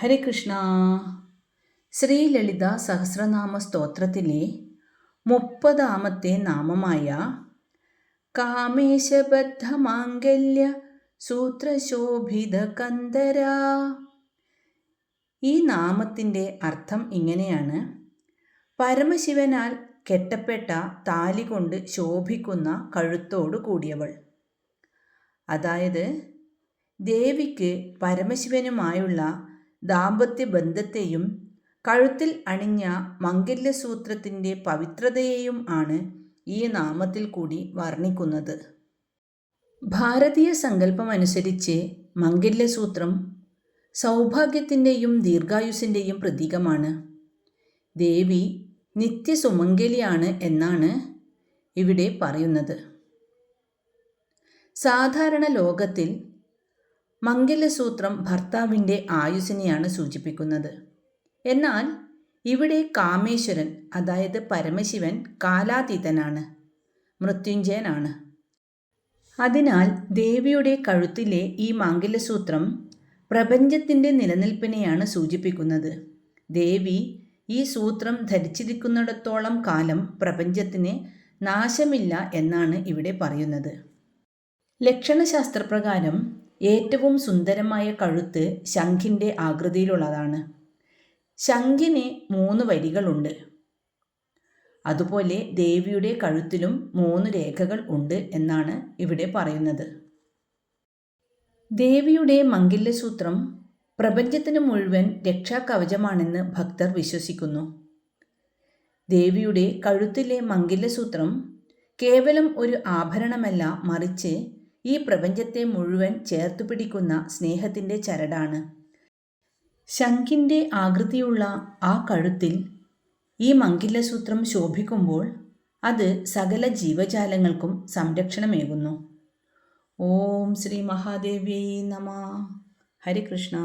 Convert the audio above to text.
ഹരികൃഷ്ണ. ശ്രീ ലളിത സഹസ്രനാമ സ്തോത്രത്തിലെ 30ാമത്തെ നാമമായ കാമേശബദ്ധമാംഗല്യ സൂത്രശോഭിത കന്ദര. ഈ നാമത്തിൻ്റെ അർത്ഥം ഇങ്ങനെയാണ്: പരമശിവനാൽ കെട്ടപ്പെട്ട താലി കൊണ്ട് ശോഭിക്കുന്ന കഴുത്തോടു കൂടിയവൾ. അതായത് ദേവിക്ക് പരമശിവനുമായുള്ള ദാമ്പത്യ ബന്ധത്തെയും കഴുത്തിൽ അണിഞ്ഞ മംഗല്യസൂത്രത്തിൻ്റെ പവിത്രതയെയും ആണ് ഈ നാമത്തിൽ കൂടി വർണ്ണിക്കുന്നത്. ഭാരതീയ സങ്കല്പമനുസരിച്ച് മംഗല്യസൂത്രം സൗഭാഗ്യത്തിൻ്റെയും ദീർഘായുസ്സിൻ്റെയും പ്രതീകമാണ്. ദേവി നിത്യസുമംഗലിയാണ് എന്നാണ് ഇവിടെ പറയുന്നത്. സാധാരണ ലോകത്തിൽ മംഗല്യസൂത്രം ഭർത്താവിൻ്റെ ആയുസ്സിനെയാണ് സൂചിപ്പിക്കുന്നത്. എന്നാൽ ഇവിടെ കാമേശ്വരൻ, അതായത് പരമശിവൻ, കാലാതീതനാണ്, മൃത്യുഞ്ജയനാണ്. അതിനാൽ ദേവിയുടെ കഴുത്തിലെ ഈ മാംഗല്യസൂത്രം പ്രപഞ്ചത്തിൻ്റെ നിലനിൽപ്പിനെയാണ് സൂചിപ്പിക്കുന്നത്. ദേവി ഈ സൂത്രം ധരിച്ചിരിക്കുന്നിടത്തോളം കാലം പ്രപഞ്ചത്തിന് നാശമില്ല എന്നാണ് ഇവിടെ പറയുന്നത്. ലക്ഷണശാസ്ത്രപ്രകാരം ഏറ്റവും സുന്ദരമായ കഴുത്ത് ശംഖിൻ്റെ ആകൃതിയിലുള്ളതാണ്. ശംഖിന് 3 വരികളുണ്ട്. അതുപോലെ ദേവിയുടെ കഴുത്തിലും 3 രേഖകൾ ഉണ്ട് എന്നാണ് ഇവിടെ പറയുന്നത്. ദേവിയുടെ മംഗല്യസൂത്രം പ്രപഞ്ചത്തിന് മുഴുവൻ രക്ഷാകവചമാണെന്ന് ഭക്തർ വിശ്വസിക്കുന്നു. ദേവിയുടെ കഴുത്തിലെ മംഗല്യസൂത്രം കേവലം ഒരു ആഭരണമല്ല, മറിച്ച് ഈ പ്രപഞ്ചത്തെ മുഴുവൻ ചേർത്തുപിടിക്കുന്ന സ്നേഹത്തിൻ്റെ ചരടാണ്. ശംഖിൻ്റെ ആകൃതിയുള്ള ആ കഴുത്തിൽ ഈ മംഗല്യസൂത്രം ശോഭിക്കുമ്പോൾ അത് സകല ജീവജാലങ്ങൾക്കും സംരക്ഷണമേകുന്നു. ഓം ശ്രീ മഹാദേവ്യൈ നമഃ. ഹരികൃഷ്ണ.